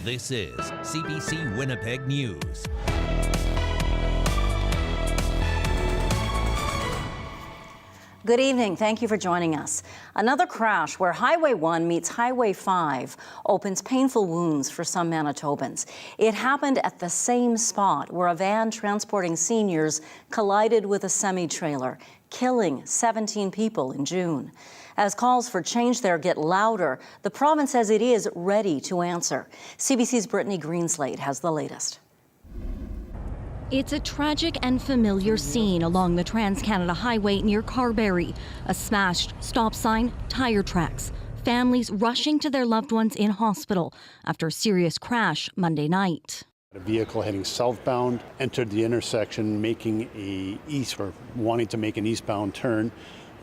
This is CBC Winnipeg News. Good evening. Thank you for joining us. Another crash where Highway 1 meets Highway 5 opens painful wounds for some Manitobans. It happened at the same spot where a van transporting seniors collided with a semi-trailer, killing 17 people in June. As calls for change there get louder, the province says it is ready to answer. CBC's Brittany Greenslade has the latest. It's a tragic and familiar scene along the Trans-Canada Highway near Carberry. A smashed stop sign, tire tracks. Families rushing to their loved ones in hospital after a serious crash Monday night. A vehicle heading southbound entered the intersection, wanting to make an eastbound turn.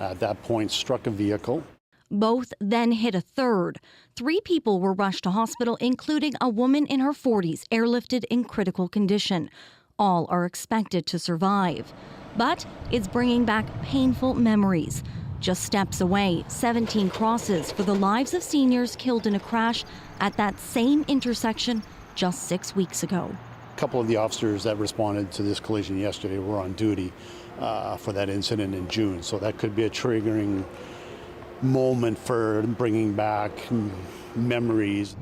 At that point, struck a vehicle. Both then hit a third. 3 people were rushed to hospital, including a woman in her 40s, airlifted in critical condition. All are expected to survive. But it's bringing back painful memories. Just steps away, 17 crosses for the lives of seniors killed in a crash at that same intersection just 6 weeks ago. A couple of the officers that responded to this collision yesterday were on duty for that incident in June. So that could be a triggering moment for bringing back memories.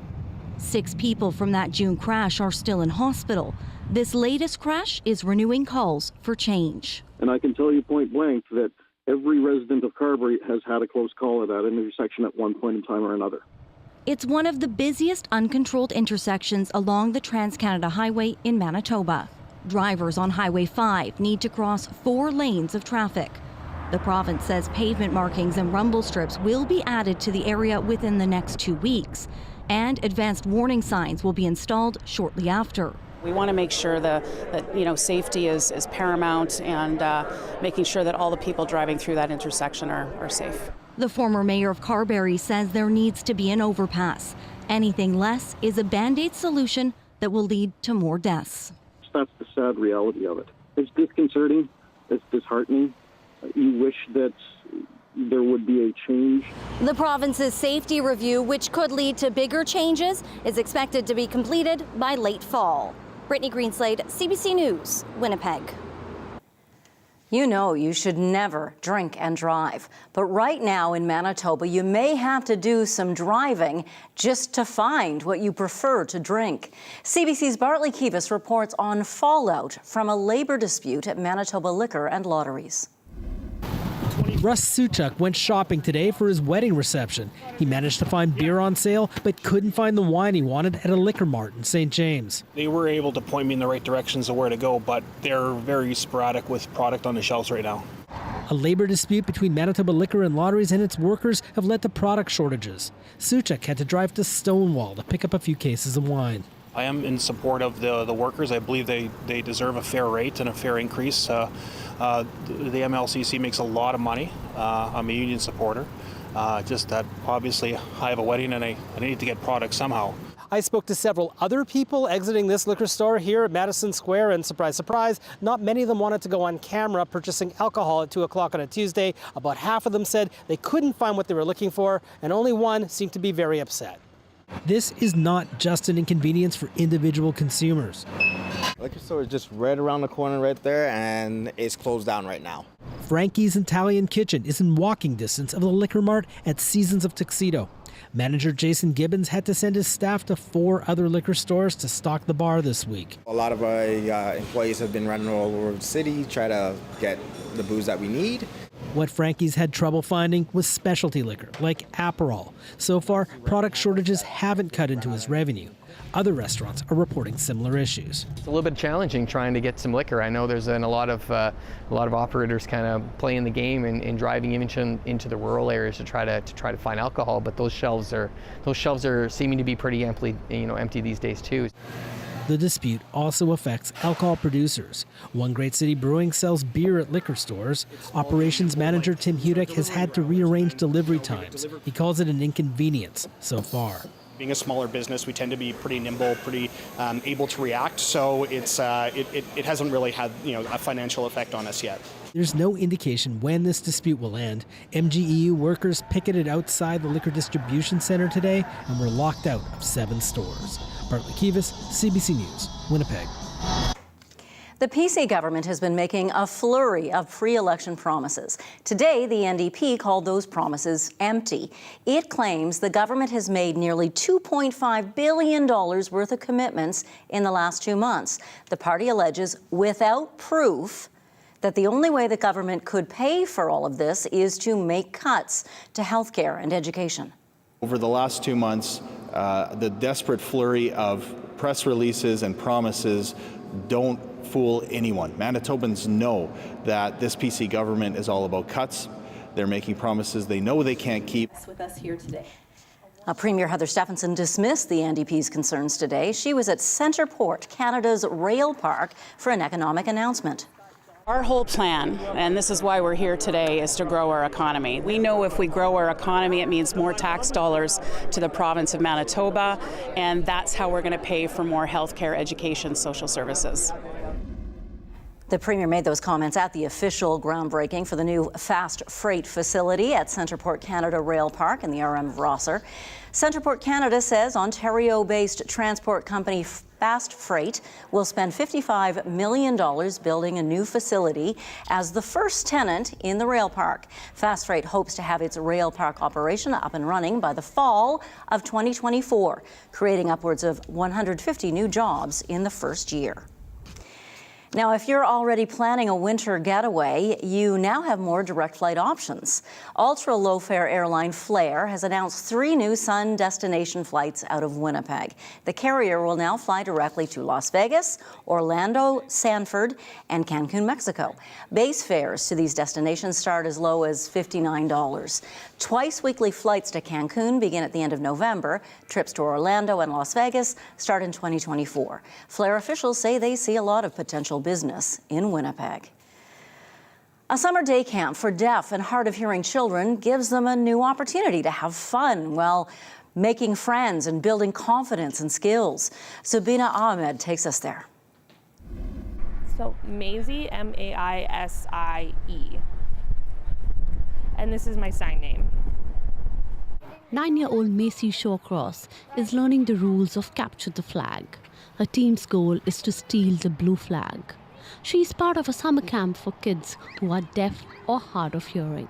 6 people from that June crash are still in hospital. This latest crash is renewing calls for change. And I can tell you point blank that every resident of Carberry has had a close call at that intersection at one point in time or another. It's one of the busiest uncontrolled intersections along the Trans-Canada Highway in Manitoba. Drivers on Highway 5 need to cross 4 lanes of traffic. The province says pavement markings and rumble strips will be added to the area within the next 2 weeks, and advanced warning signs will be installed shortly after. We want to make sure that safety is paramount, and making sure that all the people driving through that intersection are safe. The former mayor of Carberry says there needs to be an overpass. Anything less is a Band-Aid solution that will lead to more deaths. That's the sad reality of it. It's disconcerting. It's disheartening. You wish that there would be a change. The province's safety review, which could lead to bigger changes, is expected to be completed by late fall. Brittany Greenslade, CBC News, Winnipeg. You know you should never drink and drive, but right now in Manitoba you may have to do some driving just to find what you prefer to drink. CBC's Bartley Kivas reports on fallout from a labor dispute at Manitoba Liquor and Lotteries. Russ Suchuk went shopping today for his wedding reception. He managed to find beer on sale, but couldn't find the wine he wanted at a liquor mart in St. James. They were able to point me in the right directions of where to go, but they're very sporadic with product on the shelves right now. A labor dispute between Manitoba Liquor and Lotteries and its workers have led to product shortages. Suchuk had to drive to Stonewall to pick up a few cases of wine. I am in support of the workers. I believe they deserve a fair rate and a fair increase. The MLCC makes a lot of money. I'm a union supporter. Just that obviously I have a wedding and I need to get product somehow. I spoke to several other people exiting this liquor store here at Madison Square, and surprise, surprise, not many of them wanted to go on camera purchasing alcohol at 2 o'clock on a Tuesday. About half of them said they couldn't find what they were looking for, and only one seemed to be very upset. This is not just an inconvenience for individual consumers. Liquor store is just right around the corner right there, and it's closed down right now. Frankie's Italian Kitchen is in walking distance of the liquor mart at Seasons of Tuxedo. Manager Jason Gibbons had to send his staff to 4 other liquor stores to stock the bar this week. A lot of our employees have been running all over the city, try to get the booze that we need. What Frankie's had trouble finding was specialty liquor, like Aperol. So far, product shortages haven't cut into his revenue. Other restaurants are reporting similar issues. It's a little bit challenging trying to get some liquor. I know there's a lot of operators kind of playing the game and driving into the rural areas to try to find alcohol, but those shelves are seeming to be pretty empty these days too. The dispute also affects alcohol producers. One Great City Brewing sells beer at liquor stores. Operations manager Tim Hudick has had to rearrange delivery times. He calls it an inconvenience so far. Being a smaller business, we tend to be pretty nimble, pretty able to react. So it hasn't really had a financial effect on us yet. There's no indication when this dispute will end. MGEU workers picketed outside the liquor distribution center today and were locked out of 7 stores. Bartley Kivas, CBC News, Winnipeg. The PC government has been making a flurry of pre-election promises. Today, the NDP called those promises empty. It claims the government has made nearly $2.5 billion worth of commitments in the last 2 months. The party alleges, without proof, that the only way the government could pay for all of this is to make cuts to healthcare and education. Over the last 2 months, the desperate flurry of press releases and promises don't fool anyone. Manitobans know that this PC government is all about cuts. They're making promises they know they can't keep. With us here today. Premier Heather Stephenson dismissed the NDP's concerns today. She was at Centreport, Canada's rail park, for an economic announcement. Our whole plan, and this is why we're here today, is to grow our economy. We know if we grow our economy, it means more tax dollars to the province of Manitoba, and that's how we're going to pay for more healthcare, education, social services. The Premier made those comments at the official groundbreaking for the new fast freight facility at Centreport Canada Rail Park in the RM of Rosser. Centreport Canada says Ontario-based transport company Fast Freight will spend $55 million building a new facility as the first tenant in the rail park. Fast Freight hopes to have its rail park operation up and running by the fall of 2024, creating upwards of 150 new jobs in the first year. Now, if you're already planning a winter getaway, you now have more direct flight options. Ultra-low-fare airline Flair has announced 3 new sun destination flights out of Winnipeg. The carrier will now fly directly to Las Vegas, Orlando, Sanford, and Cancun, Mexico. Base fares to these destinations start as low as $59. Twice-weekly flights to Cancun begin at the end of November. Trips to Orlando and Las Vegas start in 2024. Flair officials say they see a lot of potential business in Winnipeg. A summer day camp for deaf and hard of hearing children gives them a new opportunity to have fun while making friends and building confidence and skills. Sabina Ahmed takes us there. So Maisie, M-A-I-S-I-E. And this is my sign name. 9-year-old Macy Shawcross is learning the rules of Capture the Flag. Her team's goal is to steal the blue flag. She's part of a summer camp for kids who are deaf or hard of hearing.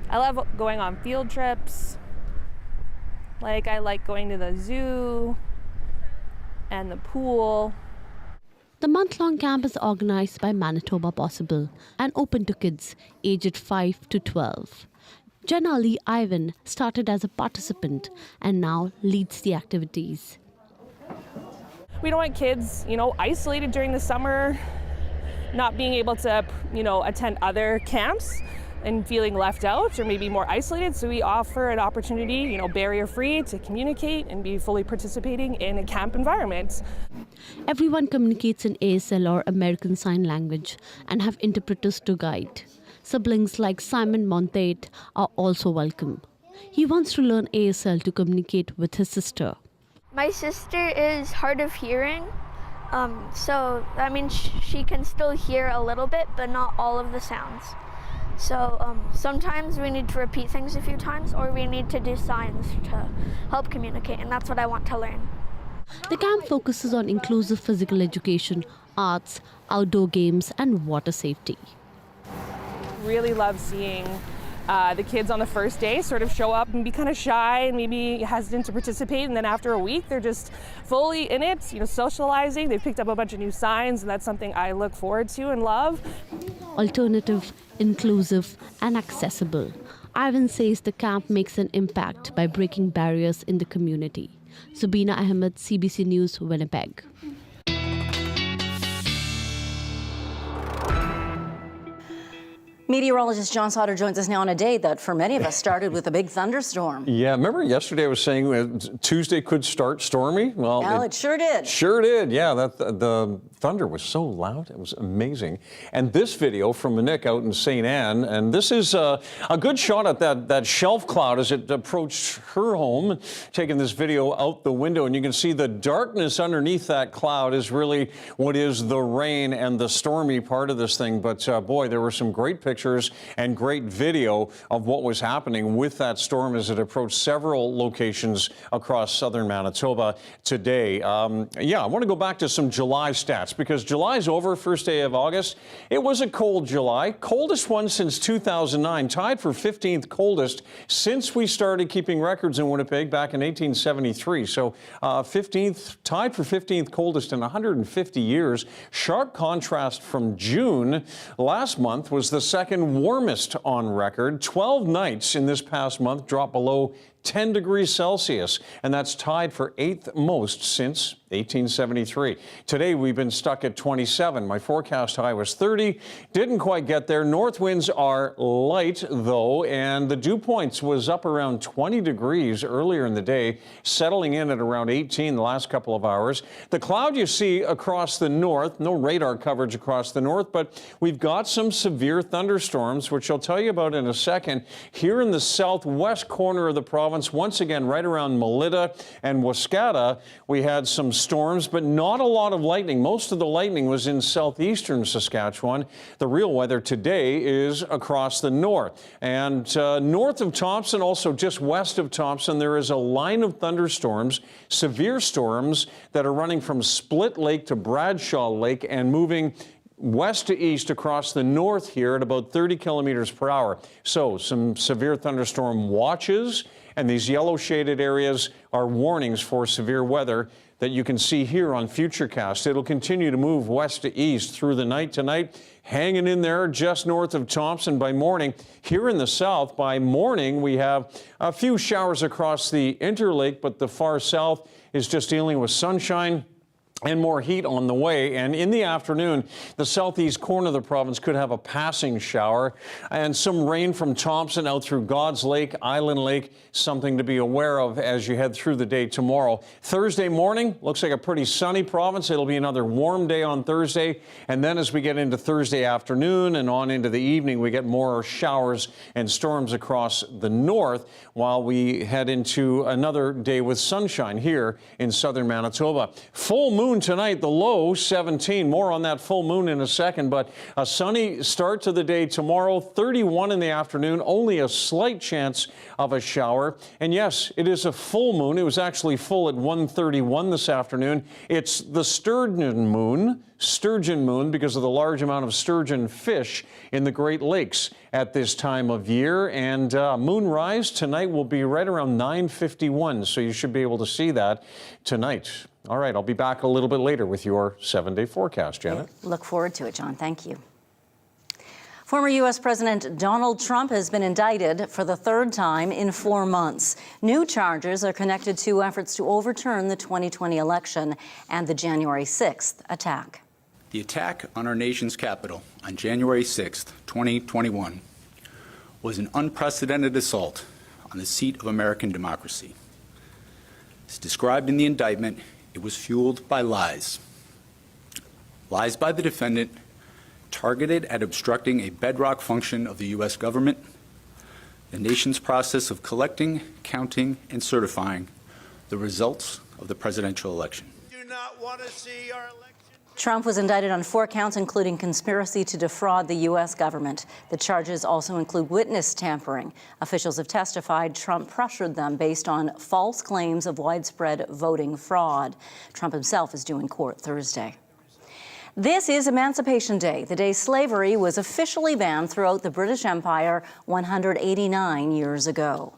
I love going on field trips. I like going to the zoo and the pool. The month-long camp is organized by Manitoba Possible and open to kids aged 5 to 12. Jenna Lee Ivan started as a participant and now leads the activities. We don't want kids, isolated during the summer, not being able to, attend other camps and feeling left out or maybe more isolated. So we offer an opportunity, barrier-free to communicate and be fully participating in a camp environment. Everyone communicates in ASL or American Sign Language and have interpreters to guide. Siblings like Simon Montate are also welcome. He wants to learn ASL to communicate with his sister. My sister is hard of hearing, so that means she can still hear a little bit, but not all of the sounds. So sometimes we need to repeat things a few times, or we need to do signs to help communicate, and that's what I want to learn. The camp focuses on inclusive physical education, arts, outdoor games, and water safety. Really love seeing the kids on the first day sort of show up and be kind of shy and maybe hesitant to participate, and then after a week they're just fully in it, socializing. They've picked up a bunch of new signs, and that's something I look forward to and love. Alternative, inclusive, and accessible. Ivan says the camp makes an impact by breaking barriers in the community. Sabina Ahmed, CBC News, Winnipeg. Meteorologist John Sauter joins us now on a day that, for many of us, started with a big thunderstorm. Yeah, remember yesterday I was saying Tuesday could start stormy? Well, it sure did. Sure did, yeah. The thunder was so loud, it was amazing. And this video from Monique out in St. Anne, and this is a good shot at that shelf cloud as it approached her home, taking this video out the window, and you can see the darkness underneath that cloud is really what is the rain and the stormy part of this thing. But boy, there were some great pictures pictures and great video of what was happening with that storm as it approached several locations across southern Manitoba today. I want to go back to some July stats because July's over, first day of August. It was a cold July, coldest one since 2009, tied for 15th coldest since we started keeping records in Winnipeg back in 1873. So 15th, tied for 15th coldest in 150 years. Sharp contrast from June. Last month was the second warmest on record. 12 nights in this past month dropped below 10 degrees Celsius, and that's tied for 8th most since 1873. Today, we've been stuck at 27. My forecast high was 30. Didn't quite get there. North winds are light, though, and the dew points was up around 20 degrees earlier in the day, settling in at around 18 the last couple of hours. The cloud you see across the north, no radar coverage across the north, but we've got some severe thunderstorms, which I'll tell you about in a second. Here in the southwest corner of the province, once again, right around Melita and Wascata, we had some storms, but not a lot of lightning. Most of the lightning was in southeastern Saskatchewan. The real weather today is across the north. And north of Thompson, also just west of Thompson, there is a line of thunderstorms, severe storms that are running from Split Lake to Bradshaw Lake and moving west to east across the north here at about 30 kilometers per hour. So some severe thunderstorm watches, and these yellow shaded areas are warnings for severe weather that you can see here on Futurecast. It'll continue to move west to east through the night tonight, hanging in there just north of Thompson by morning. Here in the south, by morning, we have a few showers across the Interlake, but the far south is just dealing with sunshine and more heat on the way. And in the afternoon, the southeast corner of the province could have a passing shower and some rain from Thompson out through God's Lake, Island Lake, something to be aware of as you head through the day tomorrow. Thursday morning, looks like a pretty sunny province. It'll be another warm day on Thursday. And then as we get into Thursday afternoon and on into the evening, we get more showers and storms across the north while we head into another day with sunshine here in southern Manitoba. Full moon tonight, the low 17. More on that full moon in a second, but a sunny start to the day tomorrow, 31 in the afternoon, only a slight chance of a shower. And yes, it is a full moon. It was actually full at 1:31 this afternoon. It's the sturgeon moon because of the large amount of sturgeon fish in the Great Lakes at this time of year. And moonrise tonight will be right around 9:51, so you should be able to see that tonight. All right, I'll be back a little bit later with your 7-day forecast, Janet. Look forward to it, John. Thank you. Former U.S. President Donald Trump has been indicted for the third time in 4 months. New charges are connected to efforts to overturn the 2020 election and the January 6th attack. The attack on our nation's capital on January 6th, 2021, was an unprecedented assault on the seat of American democracy. As described in the indictment, it was fueled by lies. Lies by the defendant targeted at obstructing a bedrock function of the U.S. government, the nation's process of collecting, counting, and certifying the results of the presidential election. Do not want to see our election. Trump was indicted on 4 counts, including conspiracy to defraud the U.S. government. The charges also include witness tampering. Officials have testified Trump pressured them based on false claims of widespread voting fraud. Trump himself is due in court Thursday. This is Emancipation Day, the day slavery was officially banned throughout the British Empire 189 years ago.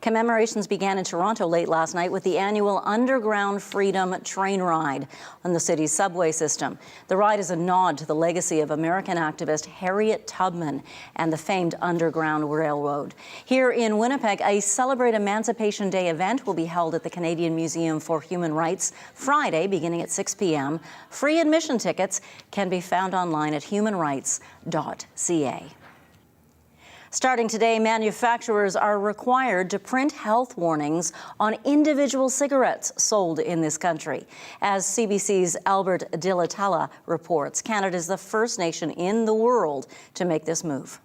Commemorations began in Toronto late last night with the annual Underground Freedom Train Ride on the city's subway system. The ride is a nod to the legacy of American activist Harriet Tubman and the famed Underground Railroad. Here in Winnipeg, a Celebrate Emancipation Day event will be held at the Canadian Museum for Human Rights Friday, beginning at 6 p.m. Free admission tickets can be found online at humanrights.ca. Starting today, manufacturers are required to print health warnings on individual cigarettes sold in this country. As CBC's Albert De La Talla reports, Canada is the first nation in the world to make this move.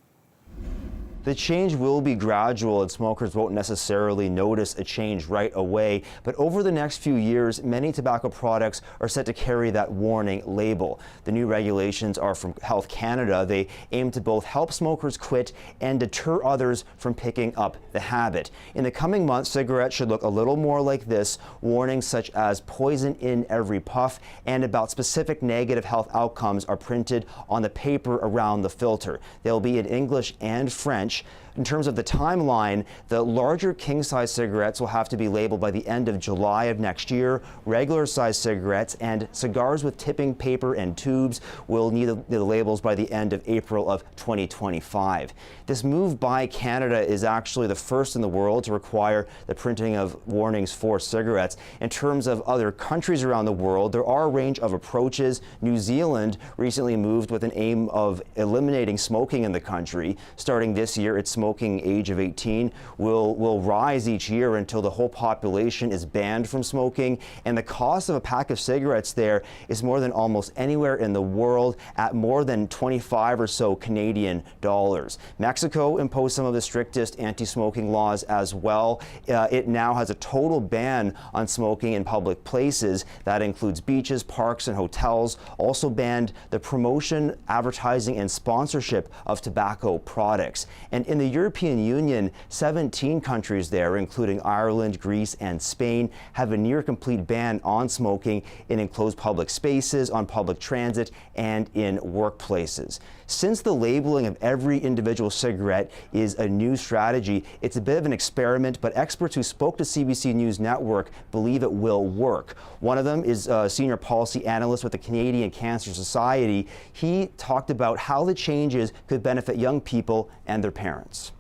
The change will be gradual and smokers won't necessarily notice a change right away, but over the next few years, many tobacco products are set to carry that warning label. The new regulations are from Health Canada. They aim to both help smokers quit and deter others from picking up the habit. In the coming months, cigarettes should look a little more like this, warnings such as poison in every puff and about specific negative health outcomes are printed on the paper around the filter. They'll be in English and French. In terms of the timeline, the larger king-size cigarettes will have to be labeled by the end of July of next year. Regular-size cigarettes and cigars with tipping paper and tubes will need the labels by the end of April of 2025. This move by Canada is actually the first in the world to require the printing of warnings for cigarettes. In terms of other countries around the world, there are a range of approaches. New Zealand recently moved with an aim of eliminating smoking in the country. Starting this year, its smoking age of 18 will rise each year until the whole population is banned from smoking. And the cost of a pack of cigarettes there is more than almost anywhere in the world, at more than 25 or so Canadian dollars. Mexico imposed some of the strictest anti-smoking laws as well. It now has a total ban on smoking in public places. That includes beaches, parks, and hotels. Also banned the promotion, advertising, and sponsorship of tobacco products. And in the European Union, 17 countries there, including Ireland, Greece, and Spain, have a near complete ban on smoking in enclosed public spaces, on public transit, and in workplaces. Since the labeling of every individual cigarette is a new strategy, it's a bit of an experiment, but experts who spoke to CBC News Network believe it will work. One of them is a senior policy analyst with the Canadian Cancer Society. He talked about how the changes could benefit young people and their parents.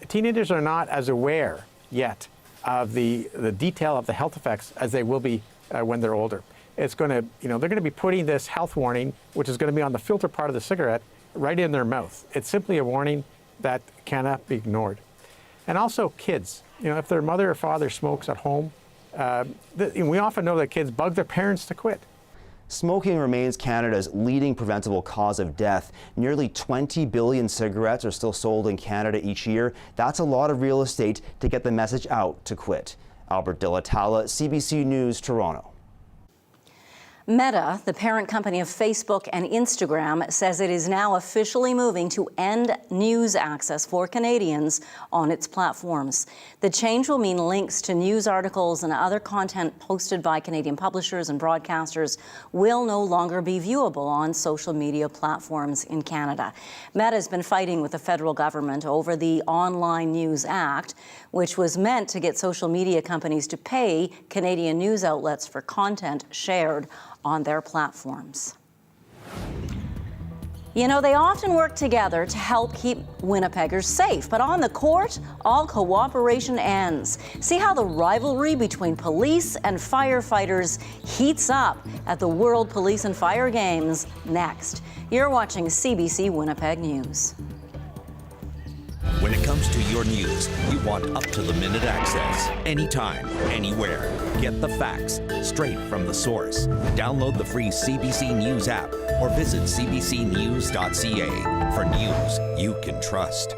Teenagers are not as aware yet of the detail of the health effects as they will be when they're older. It's going to, they're going to be putting this health warning, which is going to be on the filter part of the cigarette, right in their mouth. It's simply a warning that cannot be ignored. And also kids, if their mother or father smokes at home, we often know that kids bug their parents to quit. Smoking remains Canada's leading preventable cause of death. Nearly 20 billion cigarettes are still sold in Canada each year. That's a lot of real estate to get the message out to quit. Albert De La Talla, CBC News, Toronto. Meta, the parent company of Facebook and Instagram, says it is now officially moving to end news access for Canadians on its platforms. The change will mean links to news articles and other content posted by Canadian publishers and broadcasters will no longer be viewable on social media platforms in Canada. Meta has been fighting with the federal government over the Online News Act, which was meant to get social media companies to pay Canadian news outlets for content shared on their platforms. They often work together to help keep Winnipeggers safe, but on the court, all cooperation ends. See how the rivalry between police and firefighters heats up at the World Police and Fire Games next. You're watching CBC Winnipeg News. When it comes to your news, you want up-to-the-minute access. Anytime, anywhere. Get the facts straight from the source. Download the free CBC News app or visit cbcnews.ca for news you can trust.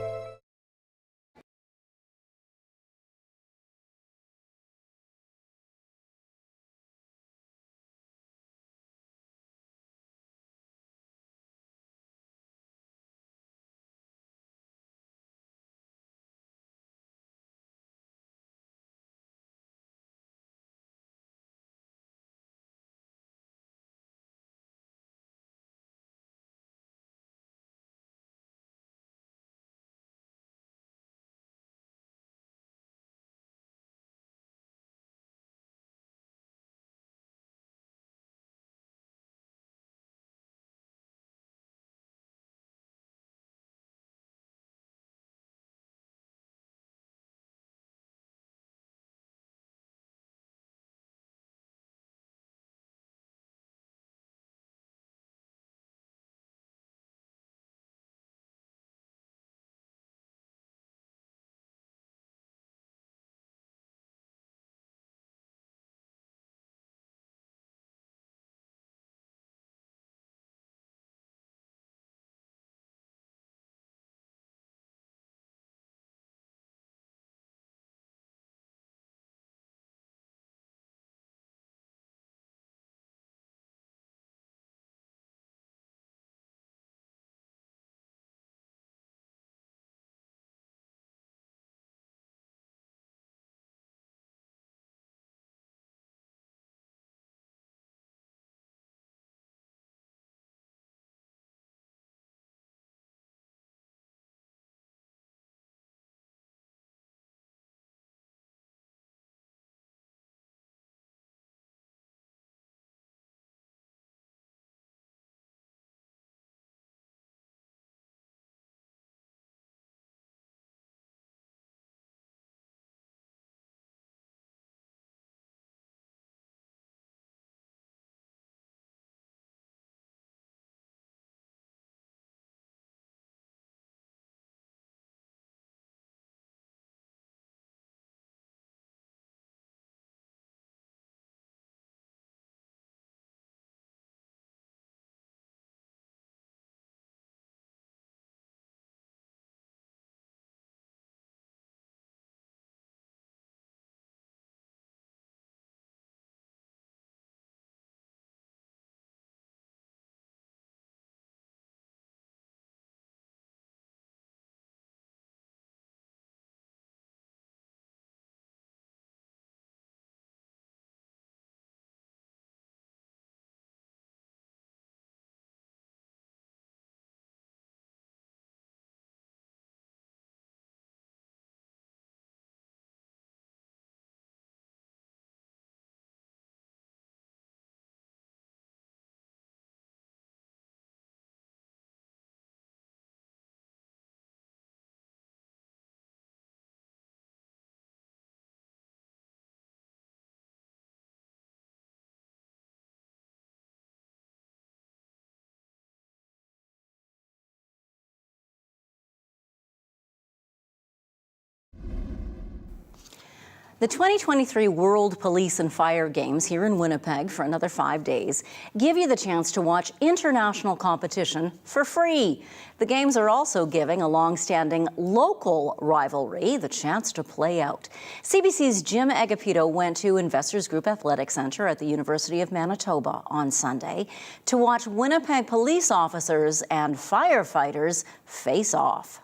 The 2023 World Police and Fire Games here in Winnipeg for another 5 days give you the chance to watch international competition for free. The games are also giving a long-standing local rivalry the chance to play out. CBC's Jim Agapito went to Investors Group Athletic Centre at the University of Manitoba on Sunday to watch Winnipeg police officers and firefighters face off.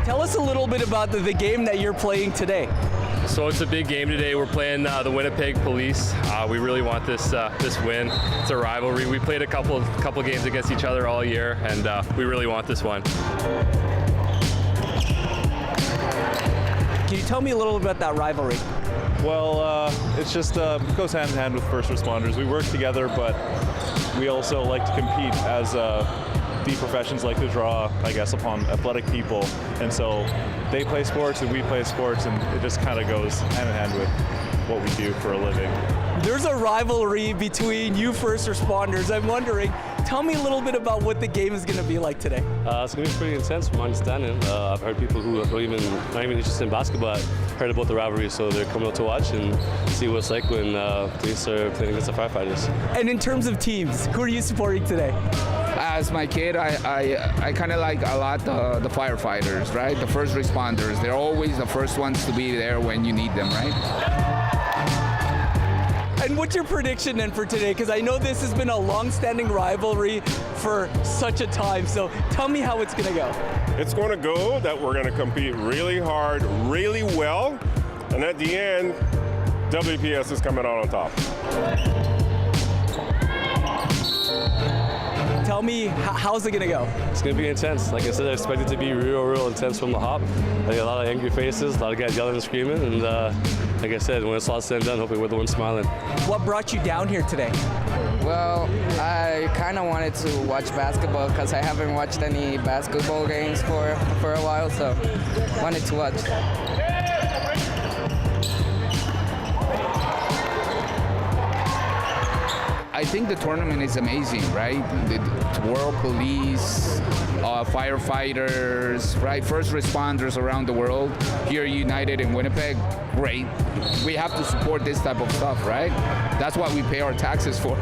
Tell us a little bit about the game that you're playing today. So it's a big game today. We're playing the Winnipeg Police. We really want this win. It's a rivalry. We played a couple games against each other all year, and we really want this one. Can you tell me a little bit about that rivalry? Well, it's just goes hand in hand with first responders. We work together, but we also like to compete as the professions like to draw, I guess, upon athletic people. And so they play sports and we play sports, and it just kind of goes hand in hand with what we do for a living. There's a rivalry between you first responders. I'm wondering, tell me a little bit about what the game is going to be like today. It's going to be pretty intense from my understanding. I've heard people who are not even interested in basketball heard about the rivalry, so they're coming out to watch and see what it's like when police are playing against the firefighters. And in terms of teams, who are you supporting today? As my kid, I kind of like a lot the firefighters, right? The first responders. They're always the first ones to be there when you need them, right? And what's your prediction then for today? Because I know this has been a long-standing rivalry for such a time. So tell me how it's going to go. It's going to go that we're going to compete really hard, really well, and at the end, WPS is coming out on top. Tell me, how's it going to go? It's going to be intense. Like I said, I expect it to be real intense from the hop. Like a lot of angry faces, a lot of guys yelling and screaming, and like I said, when it's all said and done, hopefully we're the ones smiling. What brought you down here today? Well, I kind of wanted to watch basketball because I haven't watched any basketball games for a while, so wanted to watch. I think the tournament is amazing, right? The world police, firefighters, right? First responders around the world here united in Winnipeg. Great. We have to support this type of stuff, right? That's what we pay our taxes for.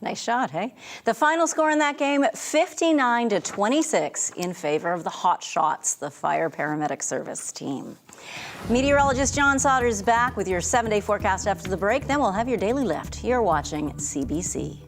Nice shot, hey? The final score in that game, 59-26 in favor of the Hot Shots, the fire paramedic service team. Meteorologist John Sauter is back with your 7-day forecast after the break. Then we'll have your daily lift. You're watching CBC.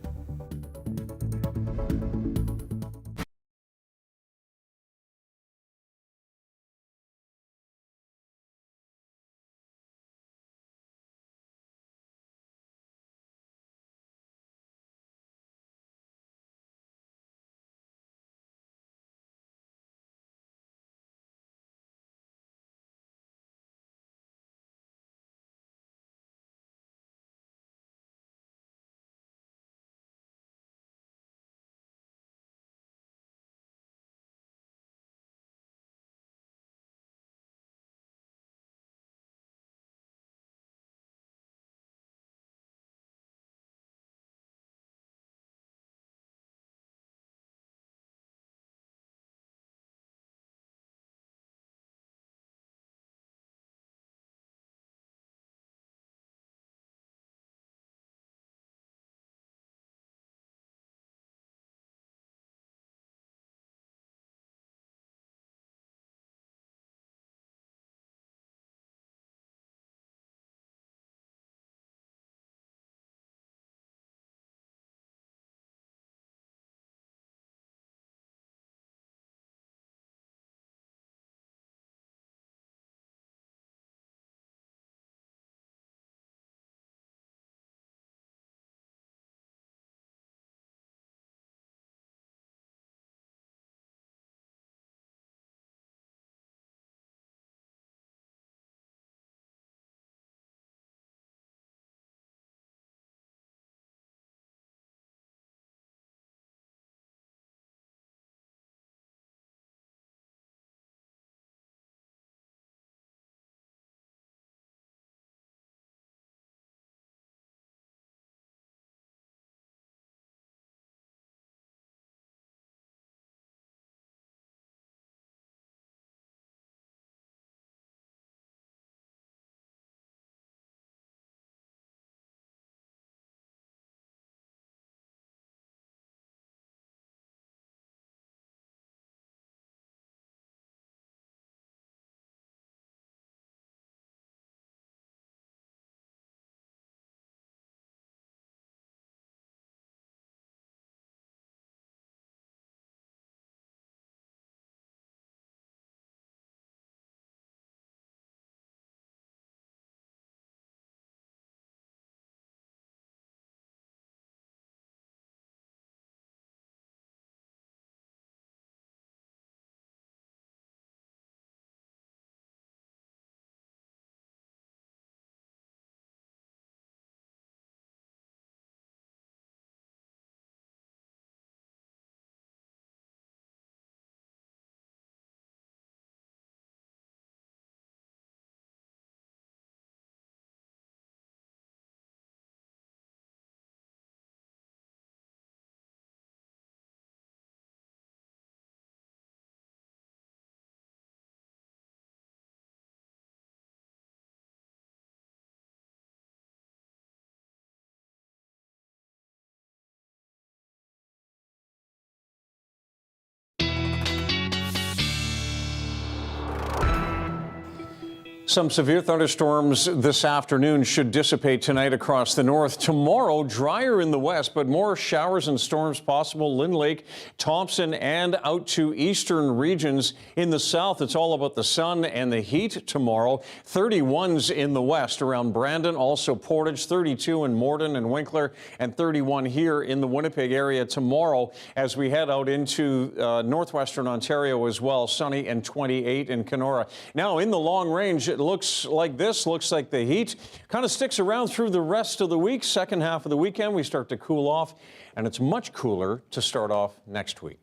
Some severe thunderstorms this afternoon should dissipate tonight across the north. Tomorrow, drier in the west, but more showers and storms possible. Lynn Lake, Thompson, and out to eastern regions. In the south, it's all about the sun and the heat tomorrow. 31s in the west around Brandon, also Portage, 32 in Morden and Winkler, and 31 here in the Winnipeg area tomorrow as we head out into northwestern Ontario as well. Sunny and 28 in Kenora. Now, in the long range, it looks like this. Looks like the heat kind of sticks around through the rest of the week. Second half of the weekend, we start to cool off, and it's much cooler to start off next week.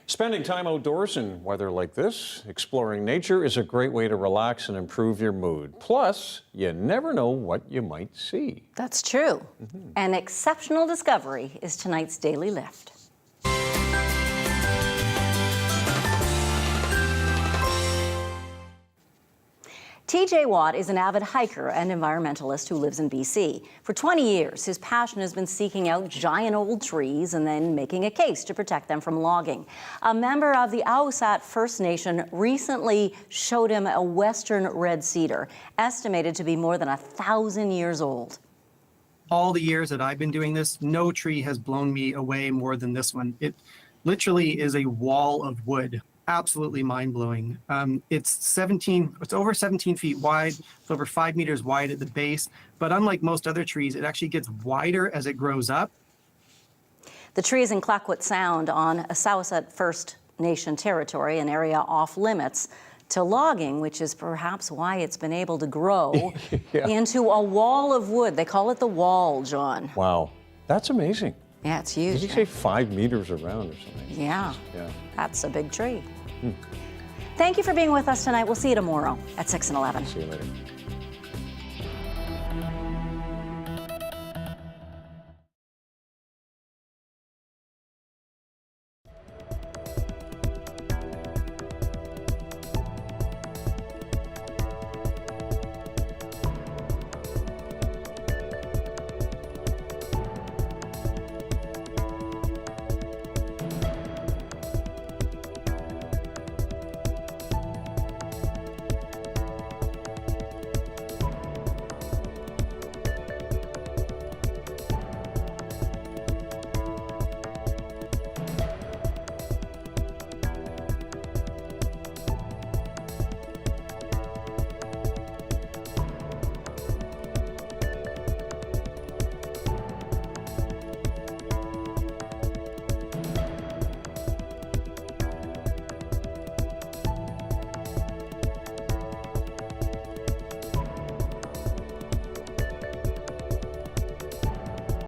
Spending time outdoors in weather like this, exploring nature, is a great way to relax and improve your mood. Plus, you never know what you might see. That's true. An exceptional discovery is tonight's Daily Lift. TJ Watt is an avid hiker and environmentalist who lives in BC. For 20 years, his passion has been seeking out giant old trees and then making a case to protect them from logging. A member of the Aoussat First Nation recently showed him a western red cedar, estimated to be more than 1,000 years old. All the years that I've been doing this, no tree has blown me away more than this one. It literally is a wall of wood. Absolutely mind-blowing. It's over 17 feet wide. It's over 5 meters wide at the base. But unlike most other trees, it actually gets wider as it grows up. The tree is in Clayoquot Sound on Aoussat First Nation territory, an area off limits to logging, which is perhaps why it's been able to grow into a wall of wood. They call it the wall, John. Wow, that's amazing. Yeah, it's huge. Did you say 5 meters around or something? Yeah, that's a big tree. Hmm. Thank you for being with us tonight. We'll see you tomorrow at 6 and 11. See you later.